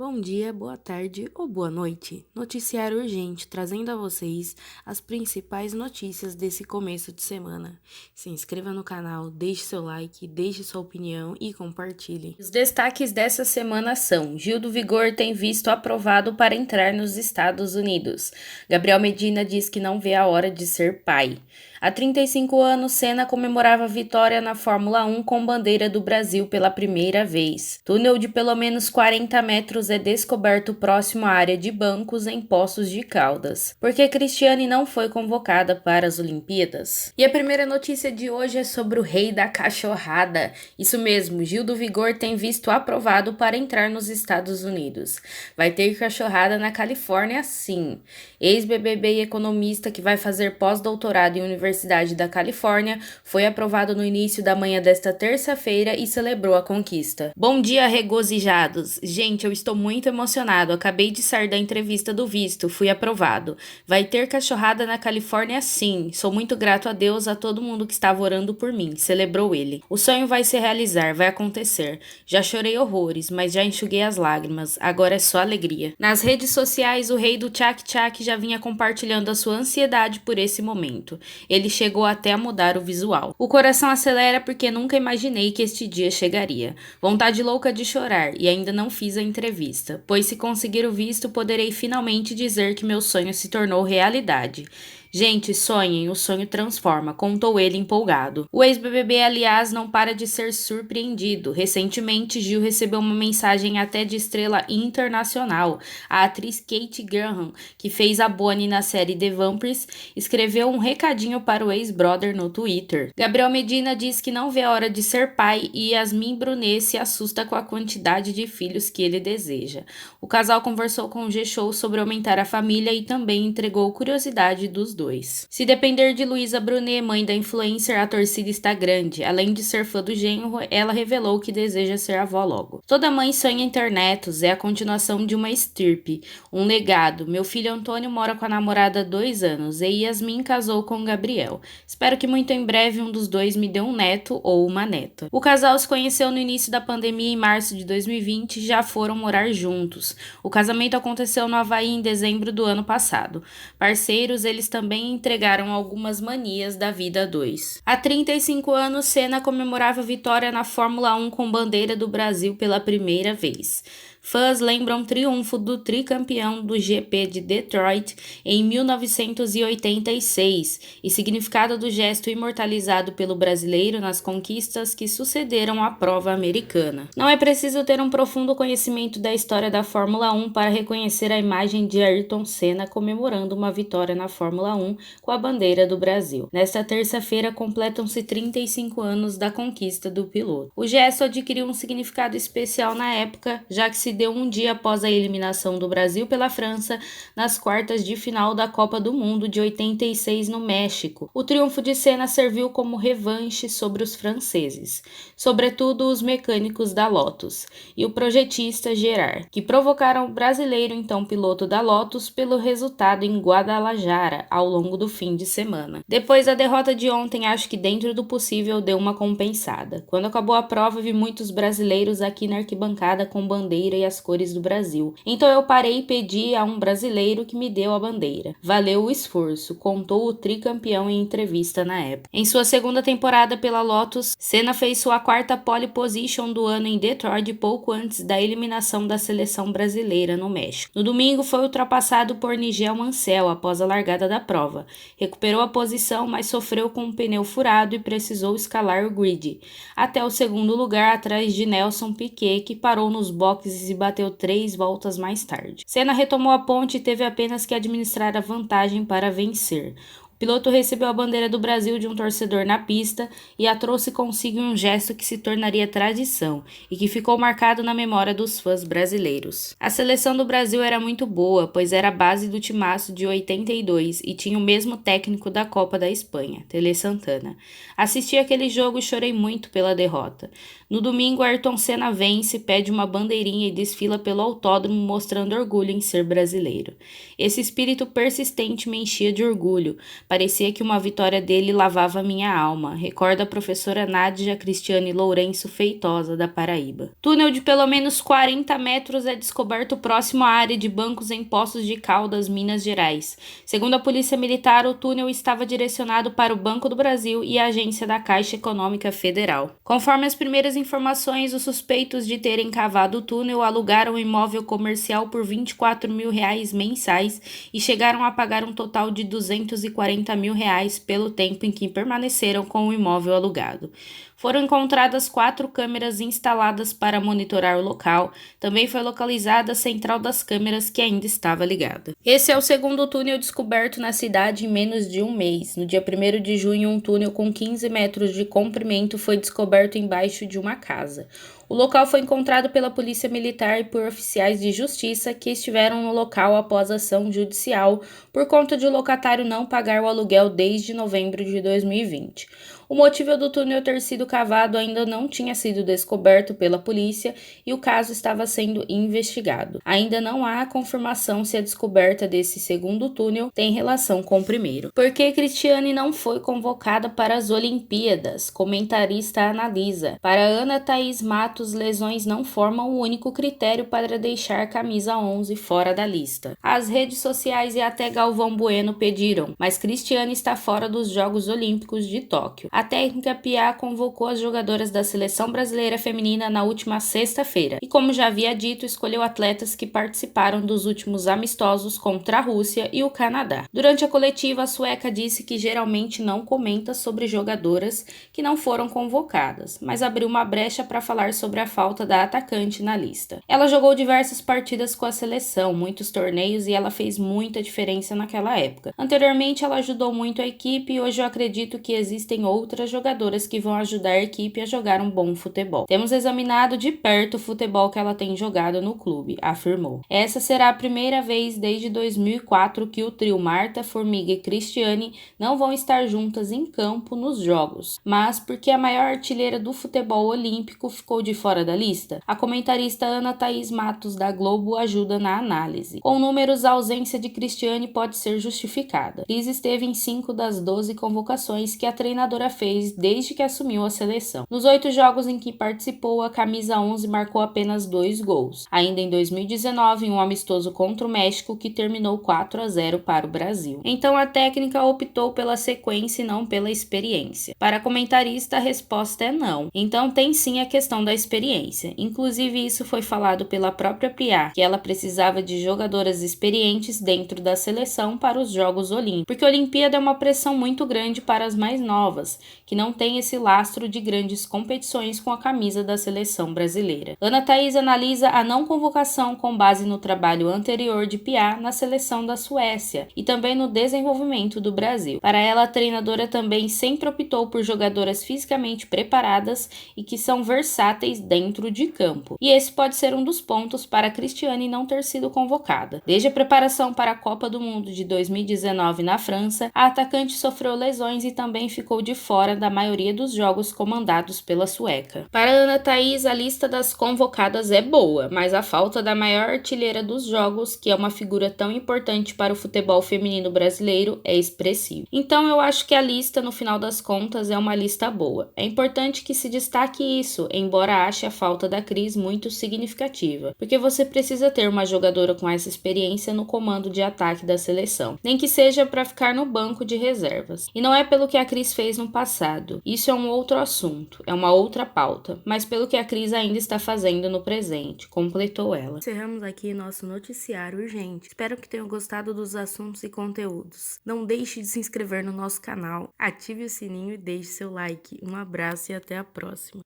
Bom dia, boa tarde ou boa noite. Noticiário urgente trazendo a vocês as principais notícias desse começo de semana. Se inscreva no canal, deixe seu like, deixe sua opinião e compartilhe. Os destaques dessa semana são: Gil do Vigor tem visto aprovado para entrar nos Estados Unidos. Gabriel Medina diz que não vê a hora de ser pai. Há 35 anos, Senna comemorava a vitória na Fórmula 1 com bandeira do Brasil pela primeira vez. Túnel de pelo menos 40 metros é descoberto próximo à área de bancos em Poços de Caldas. Por que Cristiane não foi convocada para as Olimpíadas? E a primeira notícia de hoje é sobre o rei da cachorrada. Isso mesmo, Gil do Vigor tem visto aprovado para entrar nos Estados Unidos. Vai ter cachorrada na Califórnia, sim. Ex-BBB e economista que vai fazer pós-doutorado em Universidade da Califórnia foi aprovado no início da manhã desta terça-feira e celebrou a conquista. Bom dia, regozijados! Gente, eu estou muito emocionado. Acabei de sair da entrevista do visto, fui aprovado. Vai ter cachorrada na Califórnia, sim. Sou muito grato a Deus, a todo mundo que estava orando por mim, celebrou ele. O sonho vai se realizar, vai acontecer. Já chorei horrores, mas já enxuguei as lágrimas. Agora é só alegria. Nas redes sociais, o rei do tchac-tchac já vinha compartilhando a sua ansiedade por esse momento. Ele chegou até a mudar o visual. O coração acelera porque nunca imaginei que este dia chegaria. Vontade louca de chorar e ainda não fiz a entrevista, pois se conseguir o visto poderei finalmente dizer que meu sonho se tornou realidade. Gente, sonhem, o sonho transforma, contou ele empolgado. O ex-BBB, aliás, não para de ser surpreendido. Recentemente, Gil recebeu uma mensagem até de estrela internacional. A atriz Kate Graham, que fez a Bonnie na série The Vampires, escreveu um recadinho para o ex-brother no Twitter. Gabriel Medina diz que não vê a hora de ser pai e Yasmin Brunet se assusta com a quantidade de filhos que ele deseja. O casal conversou com o G-Show sobre aumentar a família e também entregou curiosidade dos dois. Se depender de Luísa Brunet, mãe da influencer, a torcida está grande. Além de ser fã do genro, ela revelou que deseja ser avó logo. Toda mãe sonha em ter netos, é a continuação de uma estirpe, um legado. Meu filho Antônio mora com a namorada há 2 anos e Yasmin casou com Gabriel. Espero que muito em breve um dos dois me dê um neto ou uma neta. O casal se conheceu no início da pandemia em março de 2020 e já foram morar juntos. O casamento aconteceu no Havaí em dezembro do ano passado. Parceiros, eles também entregaram algumas manias da vida a dois. Há 35 anos, Senna comemorava a vitória na Fórmula 1 com bandeira do Brasil pela primeira vez. Fãs lembram o triunfo do tricampeão do GP de Detroit em 1986 e significado do gesto imortalizado pelo brasileiro nas conquistas que sucederam à prova americana. Não é preciso ter um profundo conhecimento da história da Fórmula 1 para reconhecer a imagem de Ayrton Senna comemorando uma vitória na Fórmula 1 com a bandeira do Brasil. Nesta terça-feira completam-se 35 anos da conquista do piloto. O gesto adquiriu um significado especial na época, já que se deu um dia após a eliminação do Brasil pela França nas quartas de final da Copa do Mundo de 86 no México. O triunfo de Senna serviu como revanche sobre os franceses, sobretudo os mecânicos da Lotus, e o projetista Gerard, que provocaram o brasileiro, então piloto da Lotus, pelo resultado em Guadalajara ao longo do fim de semana. Depois da derrota de ontem, acho que dentro do possível deu uma compensada. Quando acabou a prova, vi muitos brasileiros aqui na arquibancada com bandeira e as cores do Brasil. Então eu parei e pedi a um brasileiro que me deu a bandeira. Valeu o esforço, contou o tricampeão em entrevista na época. Em sua segunda temporada pela Lotus, Senna fez sua quarta pole position do ano em Detroit pouco antes da eliminação da seleção brasileira no México. No domingo foi ultrapassado por Nigel Mansell após a largada da prova. Recuperou a posição, mas sofreu com um pneu furado e precisou escalar o grid, até o segundo lugar atrás de Nelson Piquet, que parou nos boxes e bateu 3 voltas mais tarde. Senna retomou a ponte e teve apenas que administrar a vantagem para vencer. O piloto recebeu a bandeira do Brasil de um torcedor na pista e a trouxe consigo em um gesto que se tornaria tradição e que ficou marcado na memória dos fãs brasileiros. A seleção do Brasil era muito boa, pois era a base do timaço de 82 e tinha o mesmo técnico da Copa da Espanha, Tele Santana. Assisti aquele jogo e chorei muito pela derrota. No domingo, Ayrton Senna vence, pede uma bandeirinha e desfila pelo autódromo mostrando orgulho em ser brasileiro. Esse espírito persistente me enchia de orgulho. Parecia que uma vitória dele lavava minha alma, recorda a professora Nádia Cristiane Lourenço Feitosa, da Paraíba. Túnel de pelo menos 40 metros é descoberto próximo à área de bancos em Poços de Caldas, Minas Gerais. Segundo a Polícia Militar, o túnel estava direcionado para o Banco do Brasil e a agência da Caixa Econômica Federal. Conforme as primeiras informações, os suspeitos de terem cavado o túnel alugaram um imóvel comercial por R$ 24 mil mensais e chegaram a pagar um total de R$ 240 mil pelo tempo em que permaneceram com o imóvel alugado. Foram encontradas 4 câmeras instaladas para monitorar o local. Também foi localizada a central das câmeras, que ainda estava ligada. Esse é o segundo túnel descoberto na cidade em menos de um mês. No dia 1º de junho, um túnel com 15 metros de comprimento foi descoberto embaixo de uma casa. O local foi encontrado pela Polícia Militar e por oficiais de justiça que estiveram no local após ação judicial por conta de o locatário não pagar o aluguel desde novembro de 2020. O motivo do túnel ter sido cavado ainda não tinha sido descoberto pela polícia e o caso estava sendo investigado. Ainda não há confirmação se a descoberta desse segundo túnel tem relação com o primeiro. Por que Cristiane não foi convocada para as Olimpíadas? Comentarista analisa. Para Ana Thaís Matos, lesões não formam o único critério para deixar camisa 11 fora da lista. As redes sociais e até Galvão Bueno pediram, mas Cristiane está fora dos Jogos Olímpicos de Tóquio. A técnica Pia convocou as jogadoras da seleção brasileira feminina na última sexta-feira e, como já havia dito, escolheu atletas que participaram dos últimos amistosos contra a Rússia e o Canadá. Durante a coletiva, a sueca disse que geralmente não comenta sobre jogadoras que não foram convocadas, mas abriu uma brecha para falar sobre a falta da atacante na lista. Ela jogou diversas partidas com a seleção, muitos torneios, e ela fez muita diferença naquela época. Anteriormente, ela ajudou muito a equipe e hoje eu acredito que existem outras jogadoras que vão ajudar a equipe a jogar um bom futebol. Temos examinado de perto o futebol que ela tem jogado no clube, afirmou. Essa será a primeira vez desde 2004 que o trio Marta, Formiga e Cristiane não vão estar juntas em campo nos jogos. Mas por que a maior artilheira do futebol olímpico ficou de fora da lista? A comentarista Ana Thaís Matos, da Globo, ajuda na análise. Com números, a ausência de Cristiane pode ser justificada. Cris esteve em 5 das 12 convocações que a treinadora fez desde que assumiu a seleção. Nos 8 jogos em que participou, a camisa 11 marcou apenas 2 gols. Ainda em 2019, em um amistoso contra o México, que terminou 4-0 para o Brasil. Então a técnica optou pela sequência e não pela experiência. Para a comentarista, a resposta é não. Então tem sim a questão da experiência. Inclusive isso foi falado pela própria Pia, que ela precisava de jogadoras experientes dentro da seleção para os Jogos Olímpicos, porque a Olimpíada é uma pressão muito grande para as mais novas, que não tem esse lastro de grandes competições com a camisa da seleção brasileira. Ana Thaís analisa a não convocação com base no trabalho anterior de Pia na seleção da Suécia e também no desenvolvimento do Brasil. Para ela, a treinadora também sempre optou por jogadoras fisicamente preparadas e que são versáteis dentro de campo. E esse pode ser um dos pontos para a Cristiane não ter sido convocada. Desde a preparação para a Copa do Mundo de 2019 na França, a atacante sofreu lesões e também ficou de fora da maioria dos jogos comandados pela sueca. Para Ana Thaís, a lista das convocadas é boa, mas a falta da maior artilheira dos jogos, que é uma figura tão importante para o futebol feminino brasileiro, é expressiva. Então eu acho que a lista, no final das contas, é uma lista boa. É importante que se destaque isso, embora ache a falta da Cris muito significativa, porque você precisa ter uma jogadora com essa experiência no comando de ataque da seleção, nem que seja para ficar no banco de reservas. E não é pelo que a Cris fez no passado, isso é um outro assunto, é uma outra pauta, mas pelo que a Cris ainda está fazendo no presente, completou ela. Encerramos aqui nosso noticiário urgente. Espero que tenham gostado dos assuntos e conteúdos. Não deixe de se inscrever no nosso canal, ative o sininho e deixe seu like. Um abraço e até a próxima.